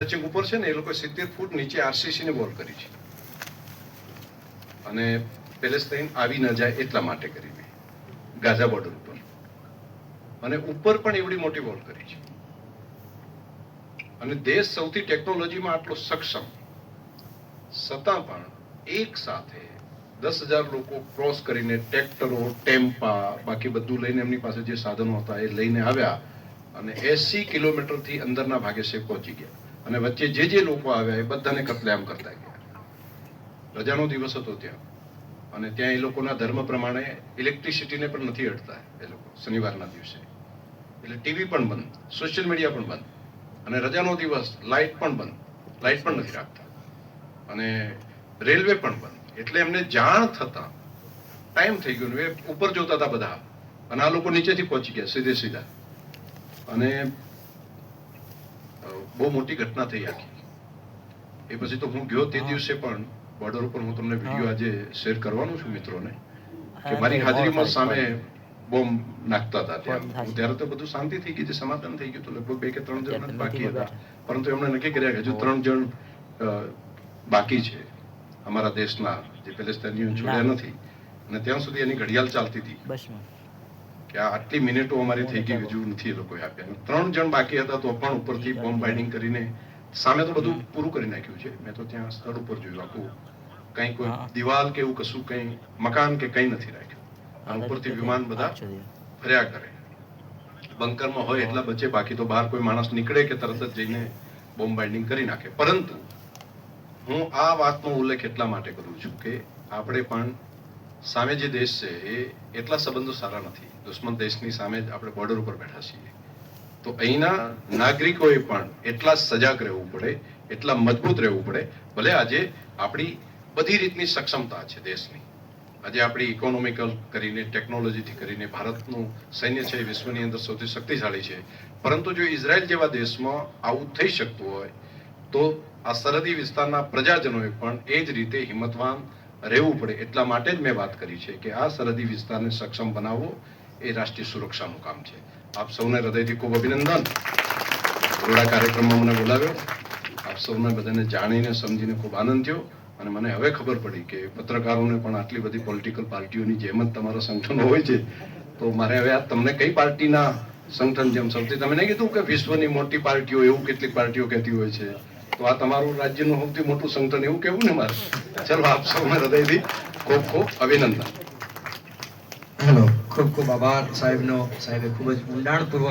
સચિન ઉપર છે ને એ લોકો 70 ફૂટ નીચે આરસીસી ને બોલ કરી છે અને પેલેસ્ટાઈન આવી ન જાય એટલા માટે કરી છે ગાઝા બોર્ડર ઉપર અને ઉપર પણ એવડી મોટી બોલ કરી છે અને દેશ સૌથી ટેકનોલોજીમાં આટલો સક્ષમ છતાં પણ એક સાથે 10,000 લોકો ક્રોસ કરીને ટ્રેક્ટરો ટેમ્પા બાકી બધું લઈને એમની પાસે જે સાધનો હતા એ લઈને આવ્યા અને 80 કિલોમીટરથી અંદરના ભાગે છે પહોંચી ગયા અને વચ્ચે જે લોકો આવ્યા એ બધાને કતલેઆમ કરતા ગયા. રજાનો દિવસ હતો ત્યાં અને ત્યાં એ લોકોના ધર્મ પ્રમાણે ઇલેક્ટ્રિસિટીને પણ નથી અડતા એ લોકો શનિવારના દિવસે, એટલે ટીવી પણ બંધ, સોશિયલ મીડિયા પણ બંધ અને રજાનો દિવસ લાઇટ પણ નથી રાખતા અને રેલવે પણ બંધ. એટલે એમને જાણ થતા ટાઈમ થઈ ગયો, એ ઉપર જોતા હતા બધા અને આ લોકો નીચેથી પહોંચી ગયા સીધા અને બહુ મોટી ઘટના થઈ આખી. એ પછી તો હું ગયો તે દિવસે પણ બોર્ડર ઉપર, હું તમને વિડીયો આજે શેર કરવાનું છું મિત્રોને, કે મારી હાજરીમાં સામે બોમ્બ નાખતા હતા ત્યાં. હું ત્યારે તો બધું શાંતિ થઈ ગઈ હતી, સમાધાન થઈ ગયું હતું, લગભગ 2 કે 3 જણ બાકી હતા, પરંતુ એમણે નક્કી કર્યા કે હજુ 3 જણ બાકી છે અમારા દેશના, જે પેલેસ્ટાઈનીઓ છોડ્યા નથી અને ત્યાં સુધી એની ઘડિયાળ ચાલતી હતી કે આટલી મિનિટો અમારી થઈ ગઈ, હજુ નથી એ લોકોએ આપ્યા. 3 જણ બાકી હતા તો પણ ઉપરથી બોમ્બ બાઇન્ડિંગ કરીને સામે તો બધું પૂરું કરી નાખ્યું છે. મેં તો ત્યાં સ્થળ ઉપર જોયું, આખું કઈ કોઈ દિવાલ કે એવું કશું કઈ મકાન કે કઈ નથી રાખ્યું અને ઉપરથી વિમાન બધા ફર્યા કરે. બંકરમાં હોય એટલા બચે, બાકી તો બહાર કોઈ માણસ નીકળે કે તરત જ જઈને બોમ્બ બાઇન્ડિંગ કરી નાખે. પરંતુ હું આ વાતનો ઉલ્લેખ એટલા માટે કરું છું કે આપણે પણ સામે જે દેશ છે એ એટલા સંબંધો સારા નથી, દુશ્મન દેશની સામે જ આપણે બોર્ડર ઉપર બેઠા છીએ, તો અહીંના નાગરિકોએ પણ એટલા સજાગ રહેવું પડે, એટલા મજબૂત રહેવું પડે. ભલે આજે આપણી બધી રીતની સક્ષમતા છે દેશની, આજે આપણી ઇકોનોમિકલ કરીને ટેકનોલોજીથી કરીને ભારતનું સૈન્ય છે વિશ્વની અંદર સૌથી શક્તિશાળી છે, પરંતુ જો ઇઝરાયલ જેવા દેશમાં આવું થઈ શકતું હોય તો આ સરહદી વિસ્તારના પ્રજાજનોએ પણ એ જ રીતે હિંમતવાન રહેવું પડે. એટલા માટે જ મેં વાત કરી છે કે આ સરહદી વિસ્તારને સક્ષમ બનાવવો એ રાષ્ટ્રીય સુરક્ષાનું કામ છે. આપ સૌને હૃદયથી ખૂબ અભિનંદન. થોડા કાર્યક્રમમાં મને બોલાવ્યો, આપ સૌને બધાને જાણીને સમજીને ખૂબ આનંદ થયો અને મને હવે ખબર પડી કે પત્રકારોને પણ આટલી બધી પોલિટિકલ પાર્ટીઓની જેમ જ તમારા સંગઠનો હોય છે. તો મારે હવે આ તમને કઈ પાર્ટીના સંગઠન જેમ સૌથી, તમે નહીં કીધું કે વિશ્વની મોટી પાર્ટીઓ એવું કેટલીક પાર્ટીઓ કહેતી હોય છે, તો આ તમારું રાજ્યનું સૌથી મોટું સંગઠન એવું કેવું ને મારે. ચલો, આપ સૌને હૃદયથી ખૂબ ખૂબ અભિનંદન. હેલો, ખૂબ ખૂબ આભાર સાહેબનો. સાહેબે ખૂબ જ ઊંડાણપૂર્વક